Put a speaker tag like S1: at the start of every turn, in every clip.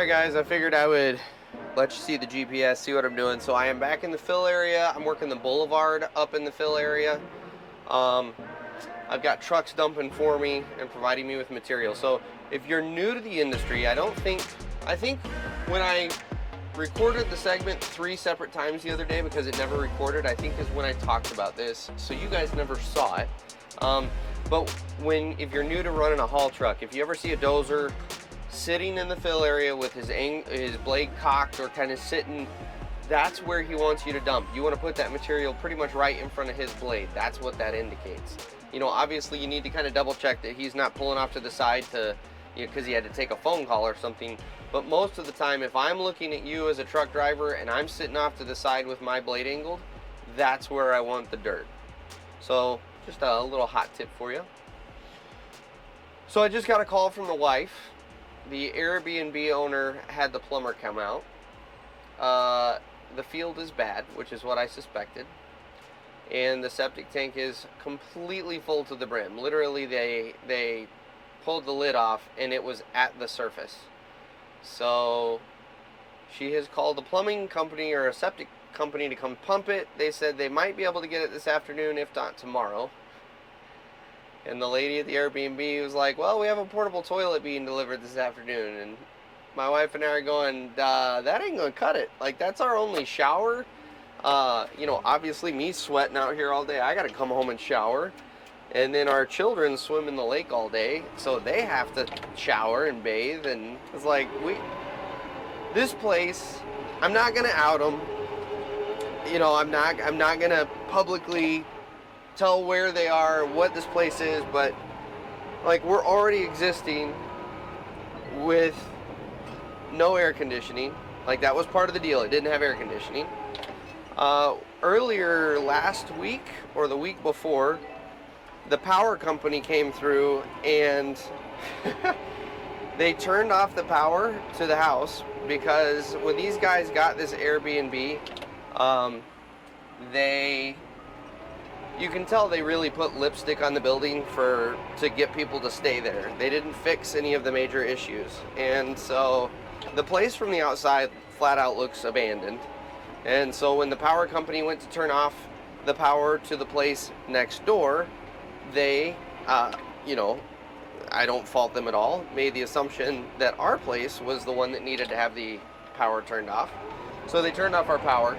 S1: Alright guys, I figured I would let you see the GPS, see what I'm doing. So I am back in the fill area. I'm working the boulevard up in the fill area. I've got trucks dumping for me and providing me with material. So if you're new to the industry, I think when I recorded the segment 3 separate times the other day because it never recorded, I think is when I talked about this. So you guys never saw it. But if you're new to running a haul truck, if you ever see a dozer sitting in the fill area with his blade cocked or kind of sitting, that's where he wants you to dump. You want to put that material pretty much right in front of his blade. That's what that indicates. You know, obviously you need to kind of double check that he's not pulling off to the side to, you know, because he had to take a phone call or something. But most of the time, if I'm looking at you as a truck driver and I'm sitting off to the side with my blade angled, that's where I want the dirt. So just a little hot tip for you. So I just got a call from the wife. The Airbnb owner had the plumber come out. The field is bad, which is what I suspected. And the septic tank is completely full to the brim. Literally, they pulled the lid off and it was at the surface. So she has called a plumbing company or a septic company to come pump it. They said they might be able to get it this afternoon, if not tomorrow. And the lady at the Airbnb was like, well, we have a portable toilet being delivered this afternoon. And my wife and I are going, that ain't going to cut it. Like, that's our only shower. You know, obviously me sweating out here all day, I got to come home and shower. And then our children swim in the lake all day, so they have to shower and bathe. And it's like, this place, I'm not going to out them. You know, I'm not going to publicly tell where they are, what this place is, but like, we're already existing with no air conditioning. Like, that was part of the deal. It didn't have air conditioning. Earlier last week or the week before, the power company came through and they turned off the power to the house because when these guys got this Airbnb, you can tell they really put lipstick on the building to get people to stay there. They didn't fix any of the major issues. And so the place from the outside flat out looks abandoned. And so when the power company went to turn off the power to the place next door, they, you know, I don't fault them at all, made the assumption that our place was the one that needed to have the power turned off. So they turned off our power.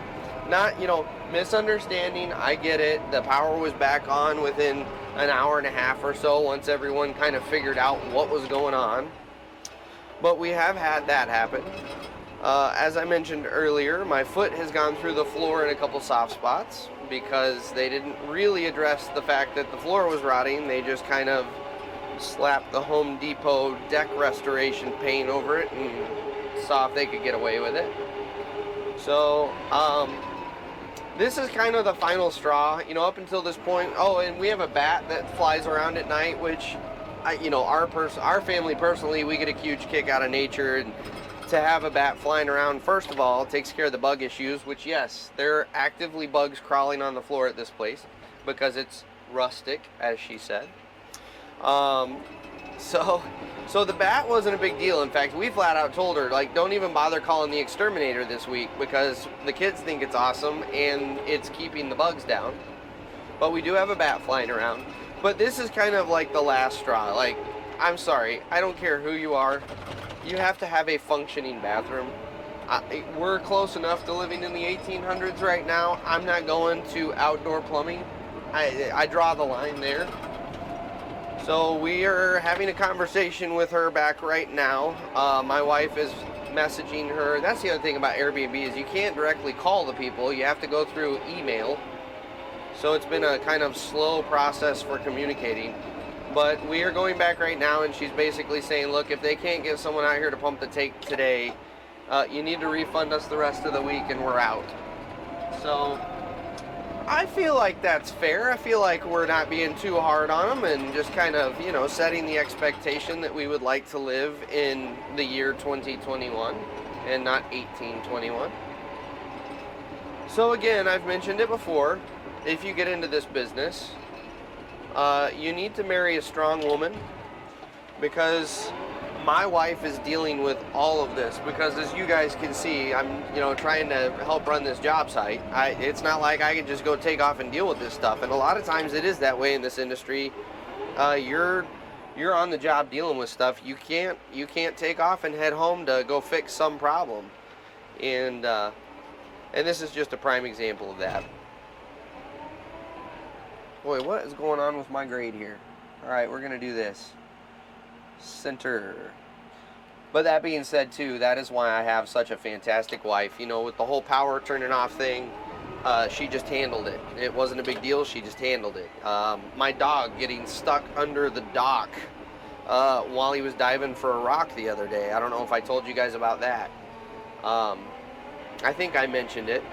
S1: Not, you know, misunderstanding, I get it. The power was back on within an hour and a half or so once everyone kind of figured out what was going on. But we have had that happen. As I mentioned earlier, my foot has gone through the floor in a couple soft spots because they didn't really address the fact that the floor was rotting. They just kind of slapped the Home Depot deck restoration paint over it and saw if they could get away with it. So, this is kind of the final straw, you know, up until this point. Oh, and we have a bat that flies around at night, which, you know, our family personally, we get a huge kick out of nature. And to have a bat flying around, first of all, takes care of the bug issues, which, yes, there are actively bugs crawling on the floor at this place because it's rustic, as she said. So the bat wasn't a big deal. In fact, we flat out told her, like, don't even bother calling the exterminator this week because the kids think it's awesome and it's keeping the bugs down. But we do have a bat flying around. But this is kind of like the last straw. Like, I'm sorry, I don't care who you are. You have to have a functioning bathroom. We're close enough to living in the 1800s right now. I'm not going to outdoor plumbing. I draw the line there. So we are having a conversation with her back right now. My wife is messaging her. That's the other thing about Airbnb is you can't directly call the people. You have to go through email. So it's been a kind of slow process for communicating. But we are going back right now and she's basically saying, look, if they can't get someone out here to pump the tank today, you need to refund us the rest of the week and we're out. So I feel like that's fair. I feel like we're not being too hard on them and just kind of, you know, setting the expectation that we would like to live in the year 2021 and not 1821. So again, I've mentioned it before, if you get into this business, you need to marry a strong woman because my wife is dealing with all of this because, as you guys can see, I'm trying to help run this job site. It's not like I can just go take off and deal with this stuff, and a lot of times it is that way in this industry. You're on the job dealing with stuff. You can't take off and head home to go fix some problem, and this is just a prime example of that. Boy, what is going on with my grade here? All right, we're gonna do this. Center. But that being said too, that is why I have such a fantastic wife. With the whole power turning off thing, she just handled it. It wasn't a big deal. She just handled it. My dog getting stuck under the dock while he was diving for a rock the other day. I don't know if I told you guys about that. I think I mentioned it,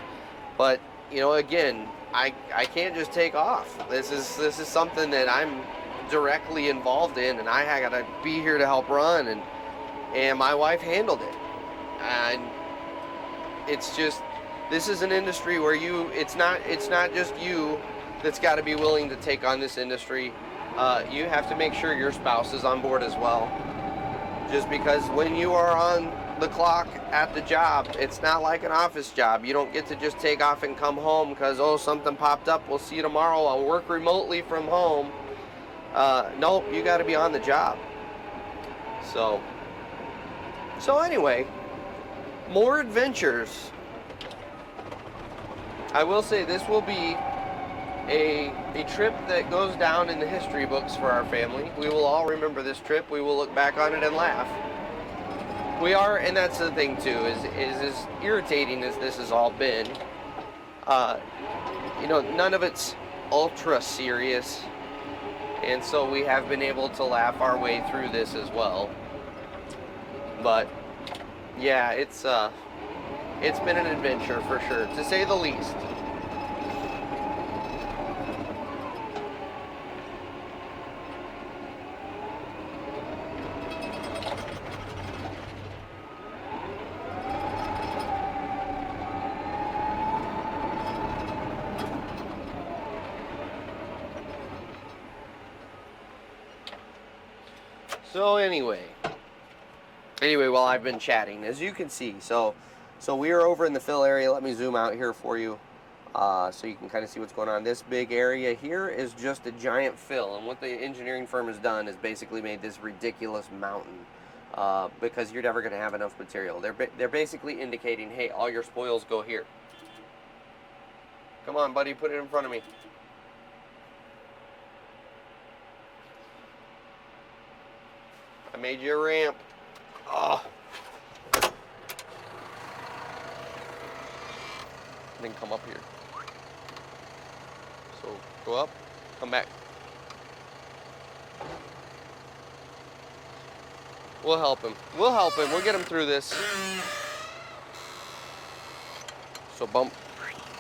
S1: but again, I can't just take off. This is something that I'm directly involved in, and I gotta be here to help run, and my wife handled it. And it's just, this is an industry where it's not just you that's got to be willing to take on this industry. You have to make sure your spouse is on board as well, just because when you are on the clock at the job, it's not like an office job. You don't get to just take off and come home because, oh, something popped up, we'll see you tomorrow, I'll work remotely from home. Nope, you got to be on the job. So anyway, more adventures. I will say this will be a trip that goes down in the history books for our family. We will all remember this trip. We will look back on it and laugh. We are, and that's the thing too, is as irritating as this has all been, none of it's ultra serious. And so we have been able to laugh our way through this as well. But yeah, it's been an adventure for sure, to say the least. So anyway, while I've been chatting, as you can see, so we are over in the fill area. Let me zoom out here for you, so you can kind of see what's going on. This big area here is just a giant fill, and what the engineering firm has done is basically made this ridiculous mountain, because you're never going to have enough material. They're basically indicating, hey, all your spoils go here. Come on, buddy, put it in front of me. I made you a ramp. Oh. Then come up here. So go up, come back. We'll help him. We'll get him through this. So bump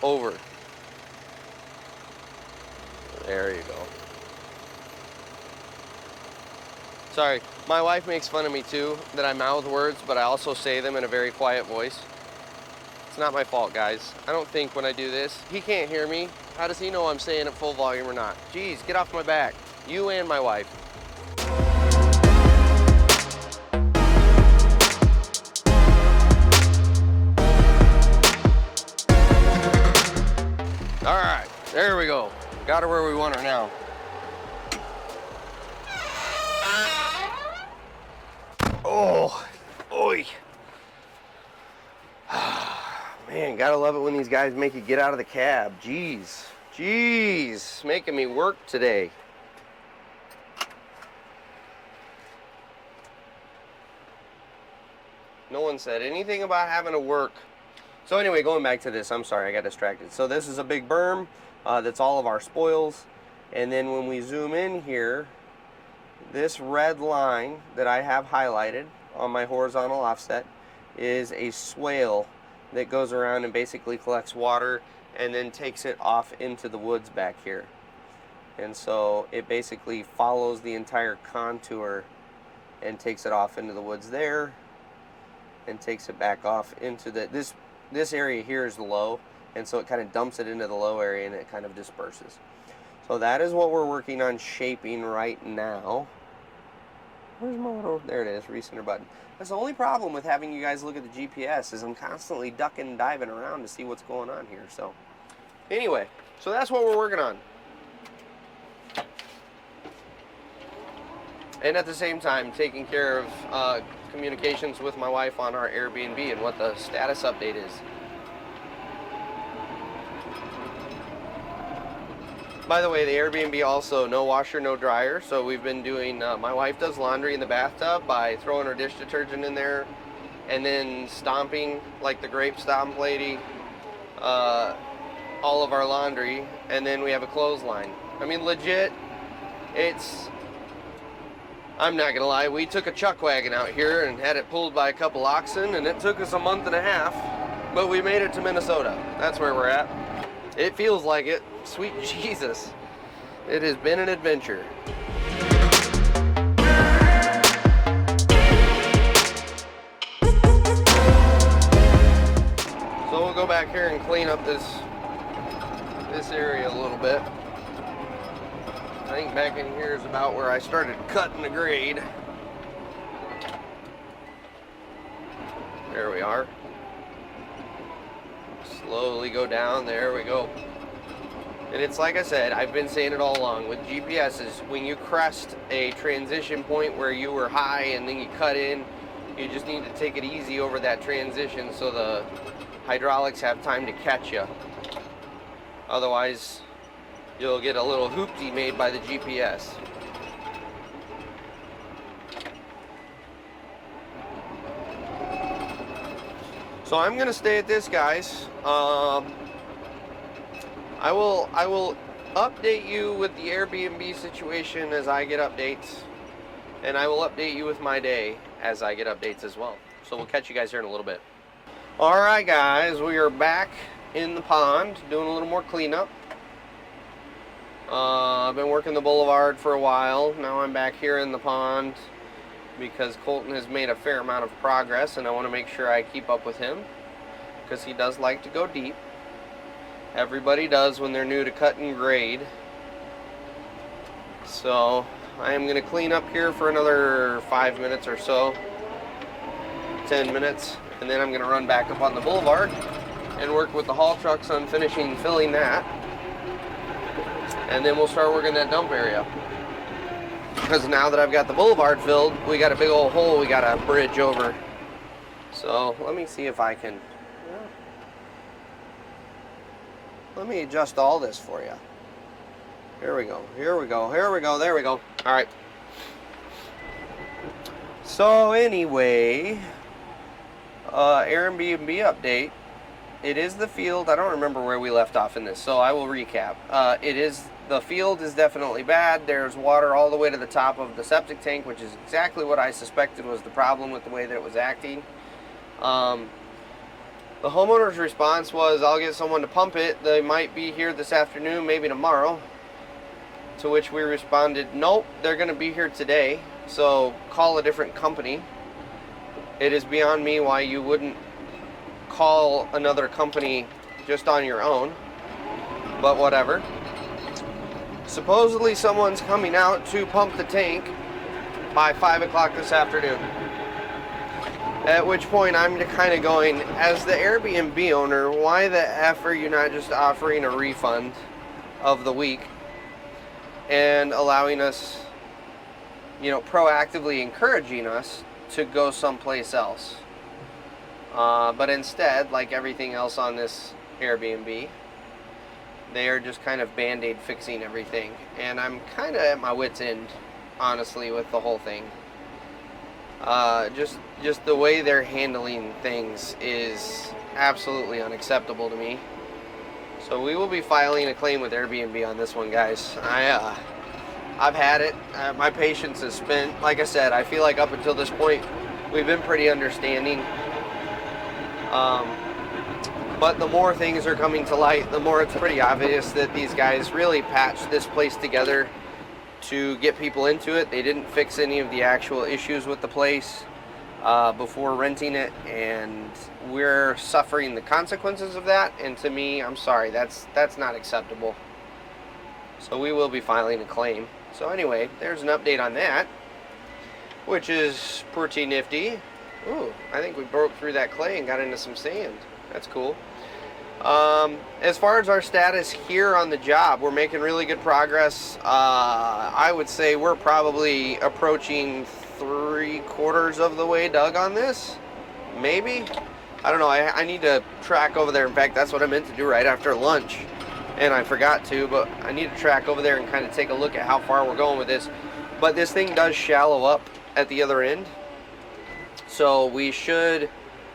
S1: over. There you go. Sorry, my wife makes fun of me too, that I mouth words, but I also say them in a very quiet voice. It's not my fault, guys. I don't think when I do this. He can't hear me. How does he know I'm saying it full volume or not? Jeez, get off my back. You and my wife. All right, there we go. Got her where we want her now. Oh, oi. Man, gotta love it when these guys make you get out of the cab. Jeez, making me work today. No one said anything about having to work. So anyway, going back to this, I'm sorry, I got distracted. So this is a big berm, that's all of our spoils. And then when we zoom in here, this red line that I have highlighted on my horizontal offset is a swale that goes around and basically collects water and then takes it off into the woods back here. And so it basically follows the entire contour and takes it off into the woods there and takes it back off into this area here is low, and so it kind of dumps it into the low area and it kind of disperses. So that is what we're working on shaping right now. Where's my little, there it is, recenter button. That's the only problem with having you guys look at the GPS is I'm constantly ducking and diving around to see what's going on here. So anyway, so that's what we're working on. And at the same time, taking care of communications with my wife on our Airbnb and what the status update is. By the way, the Airbnb also no washer, no dryer. So we've been doing, my wife does laundry in the bathtub by throwing her dish detergent in there and then stomping like the grape stomp lady all of our laundry. And then we have a clothesline. I mean, legit, I'm not gonna lie, we took a chuck wagon out here and had it pulled by a couple oxen, and it took us a month and a half, but we made it to Minnesota. That's where we're at. It feels like it. Sweet Jesus. It has been an adventure. So we'll go back here and clean up this area a little bit. I think back in here is about where I started cutting the grade. There we are. Slowly go down, there we go. And it's like I said, I've been saying it all along, with GPSs, when you crest a transition point where you were high and then you cut in, you just need to take it easy over that transition so the hydraulics have time to catch you. Otherwise, you'll get a little hoopty made by the GPS. So I'm gonna stay at this, guys. I will update you with the Airbnb situation as I get updates, and I will update you with my day as I get updates as well. So we'll catch you guys here in a little bit. All right, guys, we are back in the pond doing a little more cleanup. I've been working the boulevard for a while. Now I'm back here in the pond because Colton has made a fair amount of progress, and I want to make sure I keep up with him because he does like to go deep. Everybody does when they're new to cut and grade. So I am going to clean up here for another 5 minutes or so, 10 minutes, and then I'm going to run back up on the boulevard and work with the haul trucks on filling that. And then we'll start working that dump area. Because now that I've got the boulevard filled, we got a big old hole we got to bridge over. So let me see if I can... Let me adjust all this for you. Here we go, here we go, here we go, there we go. All right. So anyway, Airbnb update. It is the field. I don't remember where we left off in this, so I will recap. The field is definitely bad. There's water all the way to the top of the septic tank, which is exactly what I suspected was the problem with the way that it was acting. The homeowner's response was, I'll get someone to pump it. They might be here this afternoon, maybe tomorrow. To which we responded, nope, they're going to be here today, so call a different company. It is beyond me why you wouldn't call another company just on your own, but whatever. Supposedly someone's coming out to pump the tank by 5 o'clock this afternoon. At which point I'm kind of going, as the Airbnb owner, why the F are you not just offering a refund of the week and allowing us, proactively encouraging us to go someplace else? But instead, like everything else on this Airbnb, they are just kind of band-aid fixing everything. And I'm kind of at my wit's end, honestly, with the whole thing. Just the way they're handling things is absolutely unacceptable to me. So we will be filing a claim with Airbnb on this one, guys. I've had it. My patience is spent. Like I said, I feel like up until this point, we've been pretty understanding. But the more things are coming to light, the more it's pretty obvious that these guys really patched this place together to get people into it. They didn't fix any of the actual issues with the place before renting it, and we're suffering the consequences of that. And to me, I'm sorry, that's not acceptable. So we will be filing a claim. So anyway, there's an update on that. which is pretty nifty. Ooh, I think we broke through that clay and got into some sand. That's cool. As far as our status here on the job, we're making really good progress. I would say we're probably approaching 3/4 of the way dug on this. Maybe. I don't know. I need to track over there. In fact, that's what I meant to do right after lunch, and I forgot to, but I need to track over there and kind of take a look at how far we're going with this. But this thing does shallow up at the other end, so we should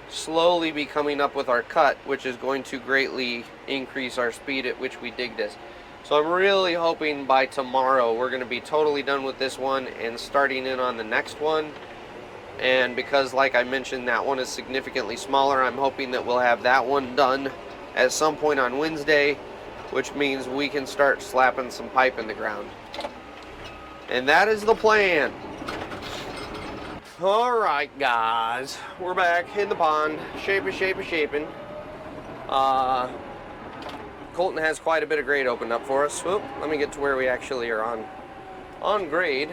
S1: slowly be coming up with our cut, which is going to greatly increase our speed at which we dig this. So I'm really hoping by tomorrow we're going to be totally done with this one and starting in on the next one. And because, like I mentioned, that one is significantly smaller, I'm hoping that we'll have that one done at some point on Wednesday, which means we can start slapping some pipe in the ground. And that is the plan. Alright guys, we're back in the pond, shaping. Colton has quite a bit of grade opened up for us. Whoop, let me get to where we actually are on grade.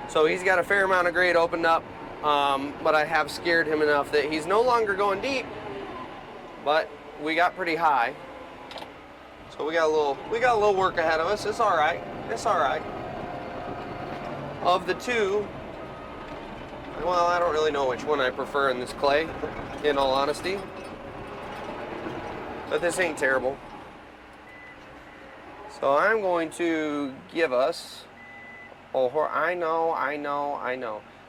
S1: So he's got a fair amount of grade opened up, but I have scared him enough that he's no longer going deep, but we got pretty high. So we got a little work ahead of us. It's alright. It's alright. Of the two, well, I don't really know which one I prefer in this clay, in all honesty. But this ain't terrible. So I'm going to give us I know.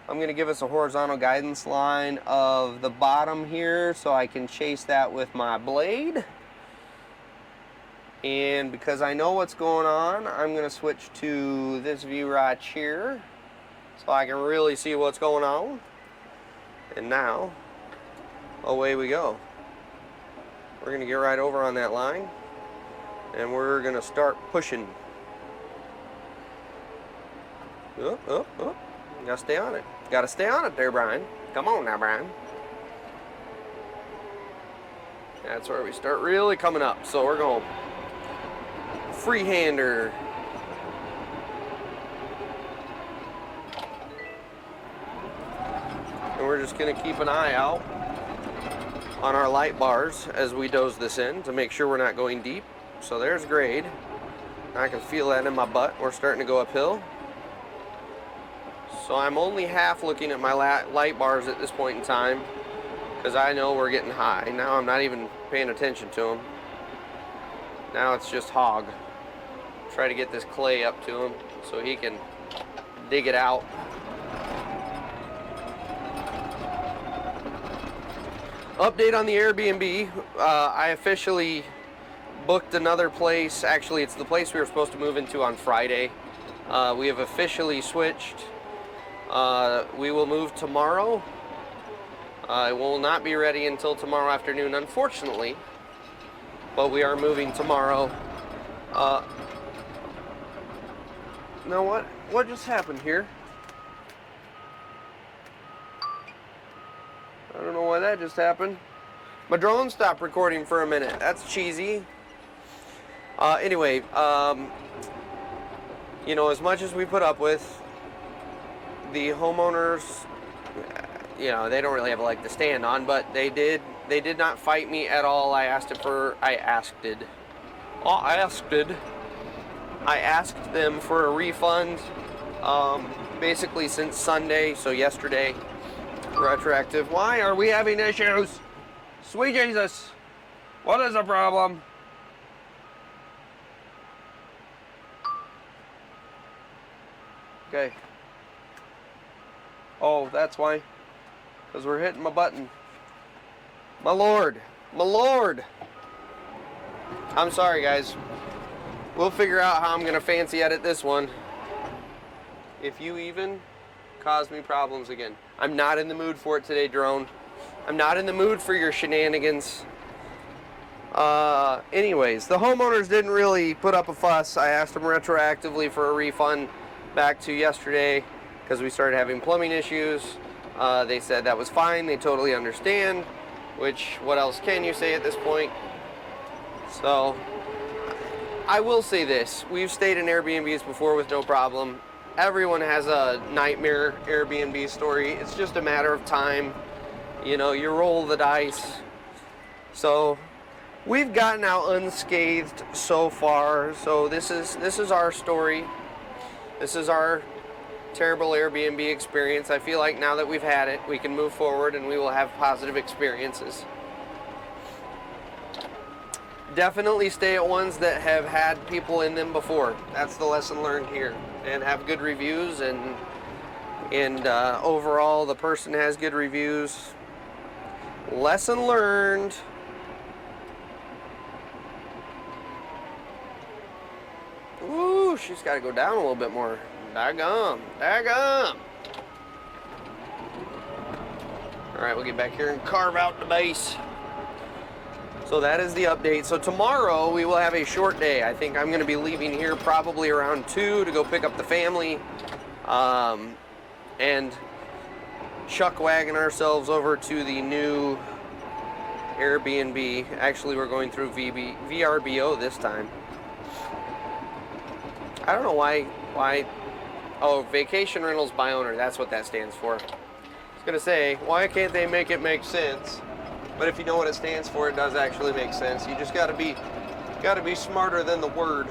S1: I'm going to give us a horizontal guidance line of the bottom here so I can chase that with my blade. And because I know what's going on, I'm going to switch to this view right here so I can really see what's going on. And now, away we go. We're going to get right over on that line and we're going to start pushing. Up. You gotta stay on it. Gotta stay on it there, Brian. Come on now, Brian. That's where we start really coming up. So we're going freehander. And we're just gonna keep an eye out on our light bars as we doze this in to make sure we're not going deep. So there's grade. I can feel that in my butt. We're starting to go uphill. So I'm only half looking at my light bars at this point in time because I know we're getting high. Now I'm not even paying attention to them. Now it's just hog. Try to get this clay up to him so he can dig it out. Update on the Airbnb. I officially booked another place. Actually, it's the place we were supposed to move into on Friday. We have officially switched. We will move tomorrow. It will not be ready until tomorrow afternoon, unfortunately, but we are moving tomorrow. Now what just happened here? I don't know why that just happened. My drone stopped recording for a minute. That's cheesy. Anyway, you know, as much as we put up with, the homeowners, you know, they don't really have a leg to stand on, but they did not fight me at all. I asked them for a refund, basically since Sunday, so yesterday, retroactive. Why are we having issues? Sweet Jesus, what is the problem? Okay. Oh, that's why. Because we're hitting my button. My lord. I'm sorry, guys. We'll figure out how I'm going to fancy edit this one. If you even cause me problems again. I'm not in the mood for it today, drone. I'm not in the mood for your shenanigans. Anyways, the homeowners didn't really put up a fuss. I asked them retroactively for a refund back to yesterday, because we started having plumbing issues. They said that was fine, they totally understand, which, what else can you say at this point? So, I will say this, we've stayed in Airbnbs before with no problem. Everyone has a nightmare Airbnb story. It's just a matter of time. You know, you roll the dice. So we've gotten out unscathed so far. So this is our story. This is our terrible Airbnb experience. I feel like now that we've had it, we can move forward and we will have positive experiences. Definitely stay at ones that have had people in them before. That's the lesson learned here. And have good reviews, and overall the person has good reviews. Lesson learned. Ooh, she's got to go down a little bit more. Daggum. Daggum. All right, we'll get back here and carve out the base. So that is the update. So tomorrow we will have a short day. I think I'm going to be leaving here probably around 2 to go pick up the family, and chuck wagon ourselves over to the new Airbnb. Actually, we're going through VRBO this time. I don't know why. Oh, Vacation Rentals by Owner. That's what that stands for. I was going to say, why can't they make it make sense? But if you know what it stands for, it does actually make sense. You just gotta be smarter than the word,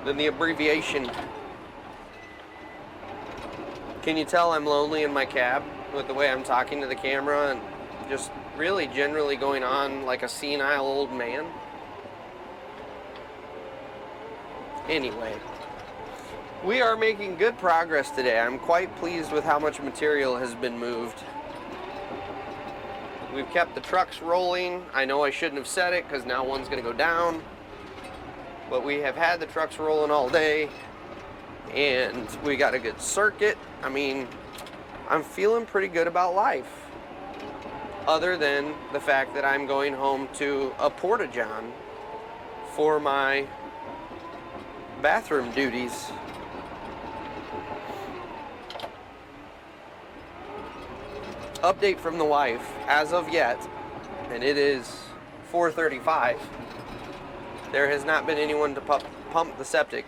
S1: than the abbreviation. Can you tell I'm lonely in my cab with the way I'm talking to the camera and just really generally going on like a senile old man? Anyway, we are making good progress today. I'm quite pleased with how much material has been moved. We've kept the trucks rolling. I know I shouldn't have said it because now one's going to go down. But we have had the trucks rolling all day. And we got a good circuit. I mean, I'm feeling pretty good about life. Other than the fact that I'm going home to a porta-john for my bathroom duties. Update from the wife, as of yet, and it is 4:35, there has not been anyone to pump the septic,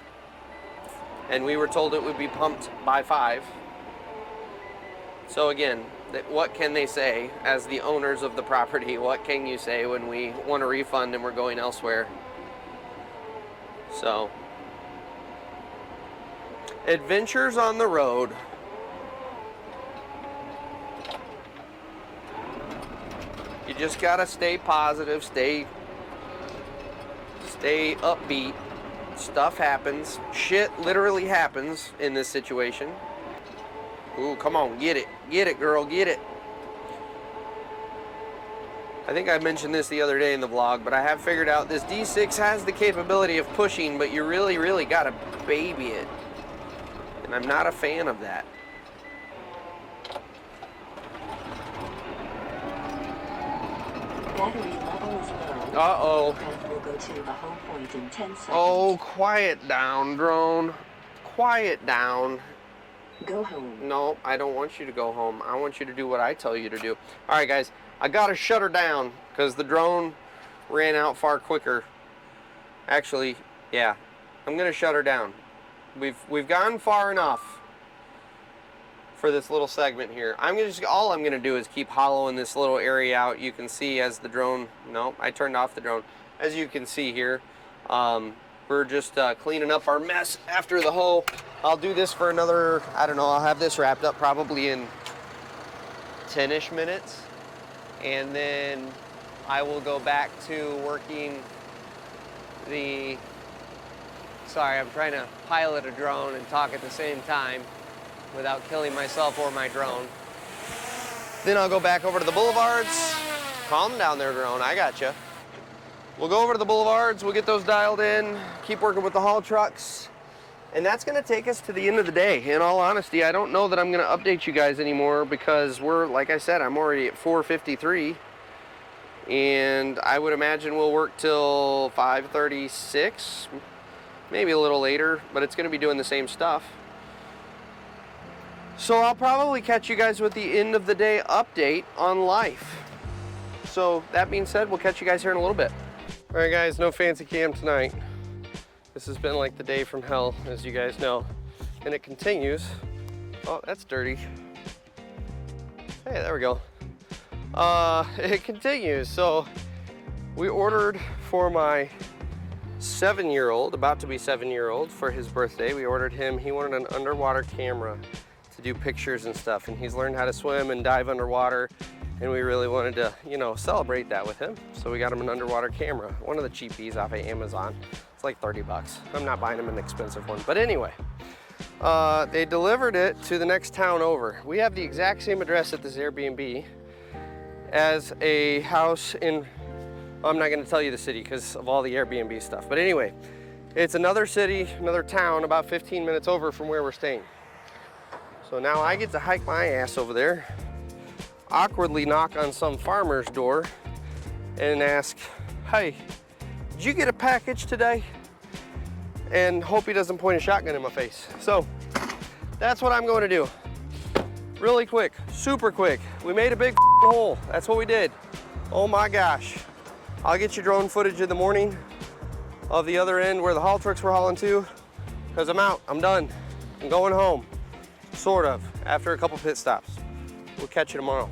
S1: and we were told it would be pumped by 5. So again, what can they say as the owners of the property? What can you say when we want a refund and we're going elsewhere? So, adventures on the road. You just gotta stay positive, stay upbeat. Stuff happens. Shit literally happens in this situation. Ooh, come on, get it. Get it, girl, get it. I think I mentioned this the other day in the vlog, but I have figured out this D6 has the capability of pushing, but you really, really gotta baby it. And I'm not a fan of that.
S2: Battery level is low.
S1: Uh-oh.
S2: We'll go to the home point in 10 seconds.
S1: Oh, quiet down, drone. Quiet down.
S2: Go home.
S1: No, I don't want you to go home. I want you to do what I tell you to do. All right, guys, I gotta shut her down because the drone ran out far quicker. Actually, yeah, I'm gonna shut her down. We've gone far enough for this little segment here. All I'm gonna do is keep hollowing this little area out. You can see as the drone. No, I turned off the drone. As you can see here, we're just cleaning up our mess after the hoe. I'll do this for another, I don't know, I'll have this wrapped up probably in 10-ish minutes. And then I will go back to working the, sorry, I'm trying to pilot a drone and talk at the same time without killing myself or my drone. Then I'll go back over to the boulevards. Calm down there, drone, I gotcha. We'll go over to the boulevards, we'll get those dialed in, keep working with the haul trucks, and that's gonna take us to the end of the day. In all honesty, I don't know that I'm gonna update you guys anymore because we're, like I said, I'm already at 4:53, and I would imagine we'll work till 5:36, maybe a little later, but it's gonna be doing the same stuff. So I'll probably catch you guys with the end of the day update on life. So that being said, we'll catch you guys here in a little bit. All right, guys, no fancy cam tonight. This has been like the day from hell, as you guys know. and it continues. Oh, that's dirty. Hey, there we go. It continues. So we ordered for my 7-year-old, about to be 7-year-old, for his birthday. We ordered him, he wanted an underwater camera to do pictures and stuff, and he's learned how to swim and dive underwater, and we really wanted to, you know, celebrate that with him. So we got him an underwater camera, one of the cheapies off of Amazon. It's like 30 bucks. I'm not buying him an expensive one, but anyway. They delivered it to the next town over. We have the exact same address at this Airbnb as a house in, I'm not gonna tell you the city because of all the Airbnb stuff. But anyway, it's another city, another town about 15 minutes over from where we're staying. So now I get to hike my ass over there, awkwardly knock on some farmer's door and ask, hey, did you get a package today? And hope he doesn't point a shotgun in my face. So that's what I'm going to do. Really quick, super quick. We made a big hole. That's what we did. Oh my gosh. I'll get you drone footage in the morning of the other end where the haul trucks were hauling to, because I'm out, I'm done. I'm going home, sort of, after a couple pit stops. We'll catch you tomorrow.